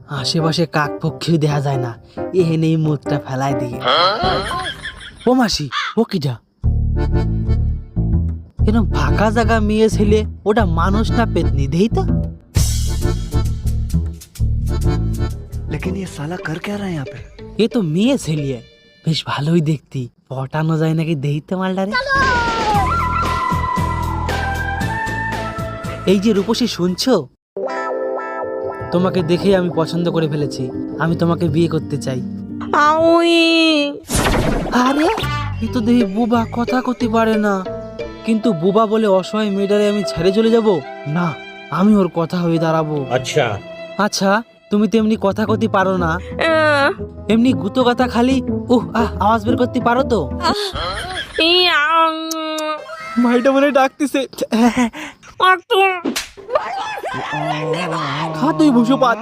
আশেপাশে কাক পক্ষী দেখা যায় না, এহেনেই মুখটা ফেলাই দিয়ে। ও মাসি, ও কিটা? এরকম ফাঁকা জায়গা মেয়ে ছেলে, ওটা মানুষ না পেতনি, দেই তো। लेकिन ये साला कर क्या रहा है यहाँ पे? এ তো মেয়ে ছেলে, বেশ ভালোই দেখতি। পটানো যায় নাকি দেই তো মালটারে। এই যে রূপসী, শুনছো? তোমাকে দেখেই আমি পছন্দ করে ফেলেছি, আমি তোমাকে বিয়ে করতে চাই। আরে এ তো দেখি বুবা, কথা করতে পারে না। কিন্তু বুবা বলে অসহায় মেয়েটারে আমি ছেড়ে চলে যাব না, আমি ওর কথা হয়ে দাঁড়াবো। अच्छा আচ্ছা, তুমি তো এমনি কথা করতে পারো না, এমনি গুতো কথা খালি আওয়াজ বের করতে পারো তো? ভাইটা মনে ডাকতেছে। খা তুই ভুষো পাত।